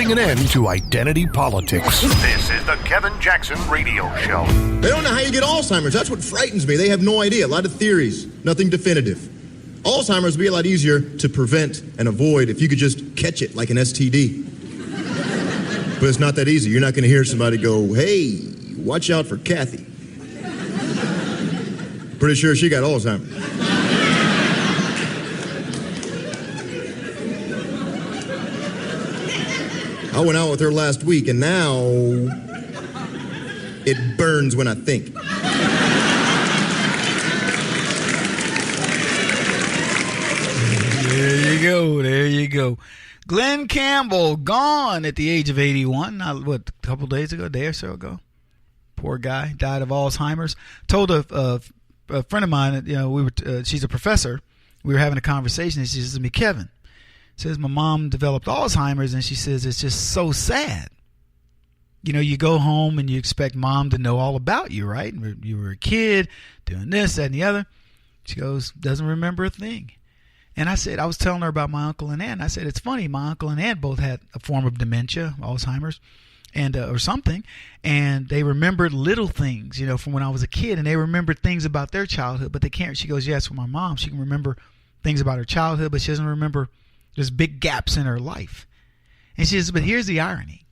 putting an end to identity politics. This is the Kevin Jackson Radio Show. They don't know how you get Alzheimer's. That's what frightens me. They have no idea. A lot of theories, nothing definitive. Alzheimer's would be a lot easier to prevent and avoid if you could just catch it like an STD. But it's not that easy. You're not going to hear somebody go, hey, watch out for Kathy. Pretty sure she got Alzheimer's. I went out with her last week, and now it burns when I think. There you go. There you go. Glenn Campbell, gone at the age of 81. A couple days ago, a day or so ago. Poor guy, died of Alzheimer's. Told a friend of mine, she's a professor. We were having a conversation, and she says to me, Kevin, says my mom developed Alzheimer's, and she says it's just so sad. You go home and you expect mom to know all about you, right? You were a kid doing this, that, and the other. She goes, doesn't remember a thing. And I said, I was telling her about my uncle and aunt. I said, it's funny, my uncle and aunt both had a form of dementia, Alzheimer's, and or something, and they remembered little things, from when I was a kid, and they remembered things about their childhood, but they can't. She goes, yes, for my mom, she can remember things about her childhood, but she doesn't remember. There's big gaps in her life. And she says, but here's the irony.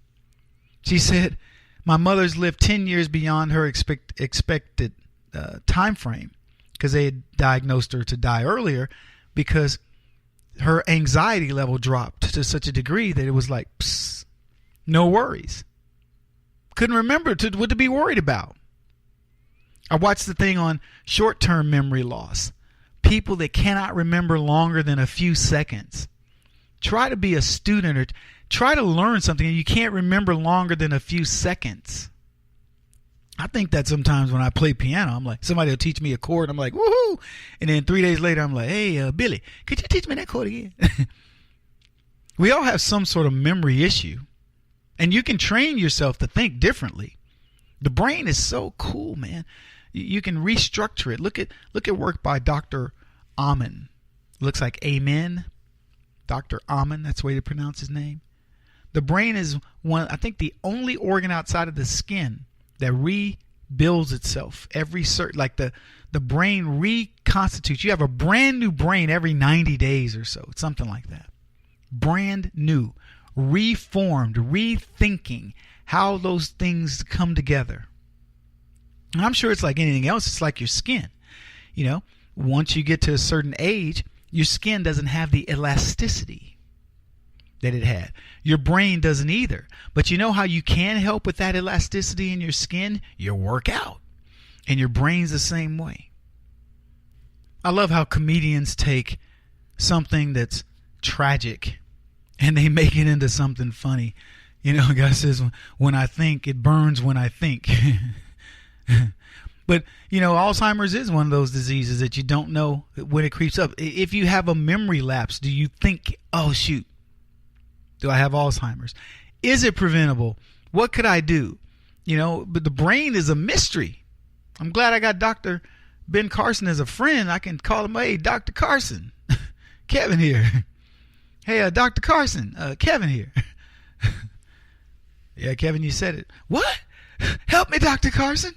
She said, my mother's lived 10 years beyond her expected time frame because they had diagnosed her to die earlier because her anxiety level dropped to such a degree that it was like, psst, no worries. Couldn't remember what to be worried about. I watched the thing on short-term memory loss. People that cannot remember longer than a few seconds. Try to be a student or try to learn something and you can't remember longer than a few seconds. I think that sometimes when I play piano, I'm like, somebody will teach me a chord. I'm like, woohoo. And then 3 days later, I'm like, hey, Billy, could you teach me that chord again? We all have some sort of memory issue. And you can train yourself to think differently. The brain is so cool, man. You can restructure it. Look at work by Dr. Amen. Looks like Amen. Dr. Amen, that's the way to pronounce his name. The brain is I think the only organ outside of the skin that rebuilds itself like the brain reconstitutes. You have a brand new brain every 90 days or so. It's something like that. Brand new, reformed, rethinking how those things come together. And I'm sure it's like anything else. It's like your skin. Once you get to a certain age, your skin doesn't have the elasticity that it had. Your brain doesn't either. But you know how you can help with that elasticity in your skin? You work out. And your brain's the same way. I love how comedians take something that's tragic and they make it into something funny. A guy says, when I think, it burns when I think. But, Alzheimer's is one of those diseases that you don't know when it creeps up. If you have a memory lapse, do you think, oh, shoot, do I have Alzheimer's? Is it preventable? What could I do? But the brain is a mystery. I'm glad I got Dr. Ben Carson as a friend. I can call him, hey, Dr. Carson, Kevin here. Hey, Dr. Carson, Kevin here. Yeah, Kevin, you said it. What? Help me, Dr. Carson.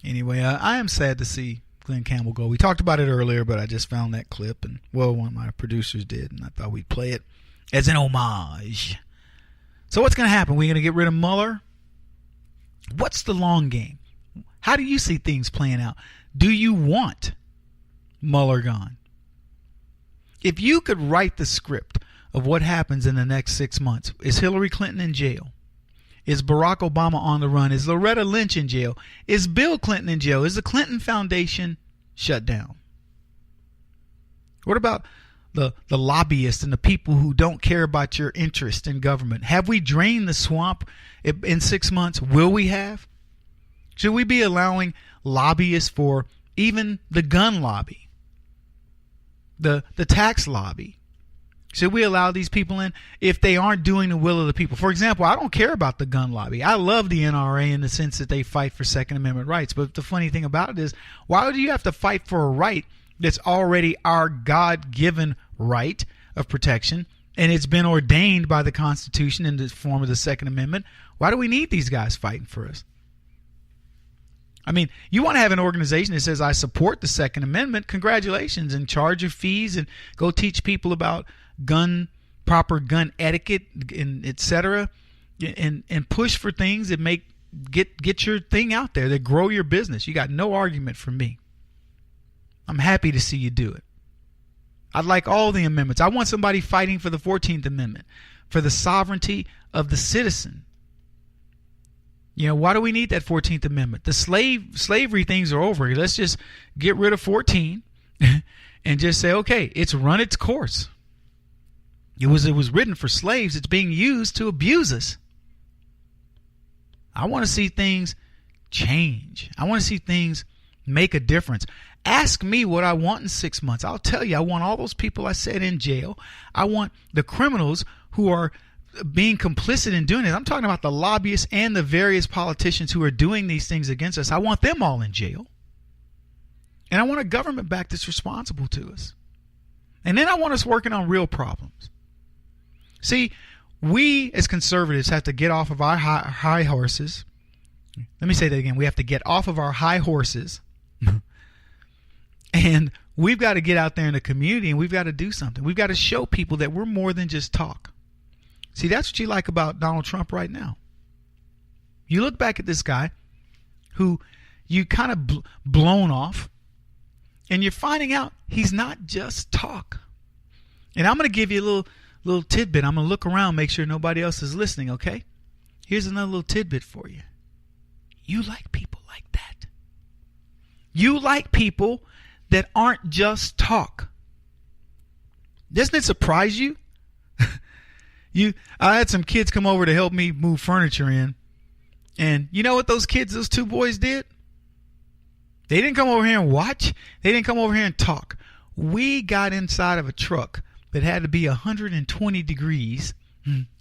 Anyway, I am sad to see Glenn Campbell go. We talked about it earlier, but I just found that clip, and one of my producers did, and I thought we'd play it as an homage. So what's going to happen? We're going to get rid of Mueller? What's the long game? How do you see things playing out? Do you want Mueller gone? If you could write the script of what happens in the next 6 months, is Hillary Clinton in jail? Is Barack Obama on the run? Is Loretta Lynch in jail? Is Bill Clinton in jail? Is the Clinton Foundation shut down? What about the lobbyists and the people who don't care about your interest in government? Have we drained the swamp in 6 months? Will we have? Should we be allowing lobbyists for even the gun lobby, the tax lobby? Should we allow these people in if they aren't doing the will of the people? For example, I don't care about the gun lobby. I love the NRA in the sense that they fight for Second Amendment rights. But the funny thing about it is, why do you have to fight for a right that's already our God-given right of protection and it's been ordained by the Constitution in the form of the Second Amendment, why do we need these guys fighting for us? I mean, you want to have an organization that says, I support the Second Amendment, congratulations, and charge your fees and go teach people about proper gun etiquette, and et cetera, and push for things that get your thing out there, that grow your business. You got no argument from me. I'm happy to see you do it. I'd like all the amendments. I want somebody fighting for the 14th Amendment, for the sovereignty of the citizen. You know, why do we need that 14th Amendment? The slavery things are over. Let's just get rid of 14 and just say, okay, it's run its course. It was written for slaves. It's being used to abuse us. I want to see things change. I want to see things make a difference. Ask me what I want in 6 months. I'll tell you, I want all those people I said in jail. I want the criminals who are being complicit in doing it. I'm talking about the lobbyists and the various politicians who are doing these things against us. I want them all in jail. And I want a government back that's responsible to us. And then I want us working on real problems. See, we as conservatives have to get off of our high horses. Let me say that again. We have to get off of our high horses. And we've got to get out there in the community, and we've got to do something. We've got to show people that we're more than just talk. See, that's what you like about Donald Trump right now. You look back at this guy who you kind of blown off, and you're finding out he's not just talk. And I'm going to give you a little tidbit. I'm going to look around, make sure nobody else is listening, okay? Here's another little tidbit for you. You like people like that. You like people that aren't just talk. Doesn't it surprise you? I had some kids come over to help me move furniture in. And you know what those two boys did? They didn't come over here and watch. They didn't come over here and talk. We got inside of a truck that had to be 120 degrees.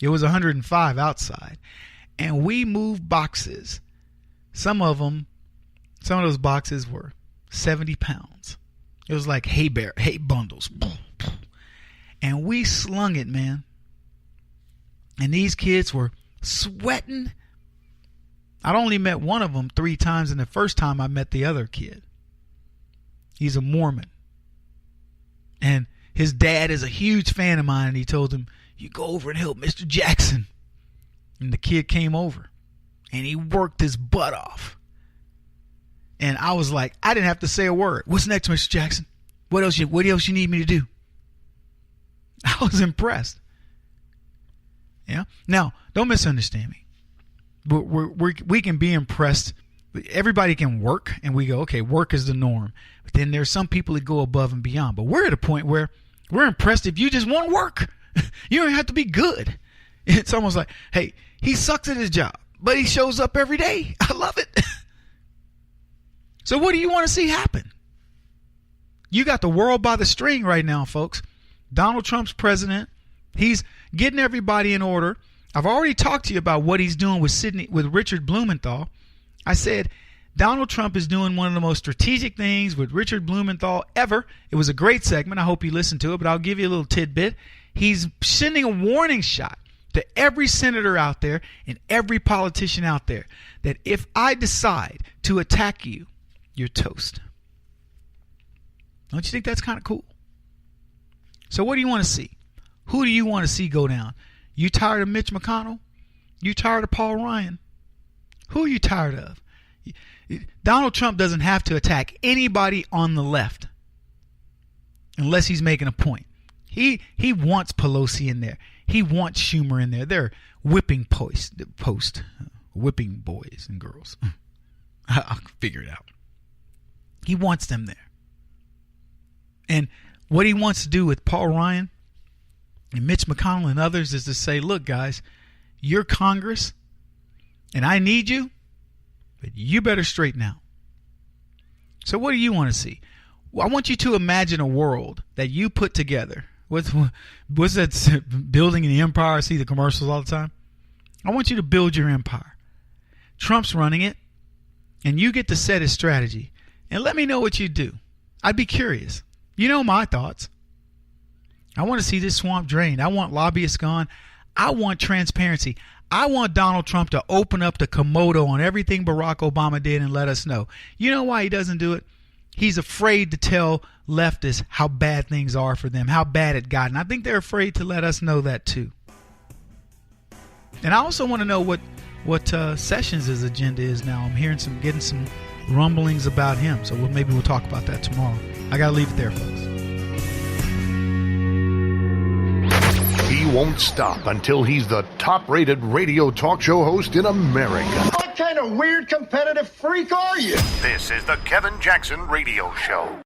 It was 105 outside. And we moved boxes. Some of those boxes were 70 pounds. It was like hay bundles. And we slung it, man. And these kids were sweating. I'd only met one of them 3 times, and the first time I met the other kid. He's a Mormon. And his dad is a huge fan of mine, and he told him, you go over and help Mr. Jackson. And the kid came over, and he worked his butt off. And I was like, I didn't have to say a word. What's next, Mr. Jackson? What else you need me to do? I was impressed. Yeah. Now, don't misunderstand me. We can be impressed. Everybody can work, and we go, okay, work is the norm. But then there's some people that go above and beyond. But we're at a point where we're impressed if you just want to work. You don't have to be good. It's almost like, hey, he sucks at his job, but he shows up every day. I love it. So what do you want to see happen? You got the world by the string right now, folks. Donald Trump's president. He's getting everybody in order. I've already talked to you about what he's doing with Richard Blumenthal. I said Donald Trump is doing one of the most strategic things with Richard Blumenthal ever. It was a great segment. I hope you listened to it, but I'll give you a little tidbit. He's sending a warning shot to every senator out there and every politician out there that if I decide to attack you, you're toast. Don't you think that's kind of cool? So what do you want to see? Who do you want to see go down? You tired of Mitch McConnell? You tired of Paul Ryan? Who are you tired of? Donald Trump doesn't have to attack anybody on the left unless he's making a point. He wants Pelosi in there. He wants Schumer in there. They're whipping whipping boys and girls. I'll figure it out. He wants them there. And what he wants to do with Paul Ryan and Mitch McConnell and others is to say, look, guys, you're Congress, and I need you, but you better straighten out. So what do you want to see? Well, I want you to imagine a world that you put together. What's that building in the empire? I see the commercials all the time. I want you to build your empire. Trump's running it, and you get to set his strategy. And let me know what you do. I'd be curious. You know my thoughts. I want to see this swamp drained. I want lobbyists gone. I want transparency. I want Donald Trump to open up the Komodo on everything Barack Obama did and let us know. You know why he doesn't do it? He's afraid to tell leftists how bad things are for them, how bad it got. And I think they're afraid to let us know that too. And I also want to know what Sessions' agenda is now. I'm getting some rumblings about him. So maybe we'll talk about that tomorrow. I got to leave it there, folks. He won't stop until he's the top-rated radio talk show host in America. What kind of weird competitive freak are you? This is the Kevin Jackson Radio Show.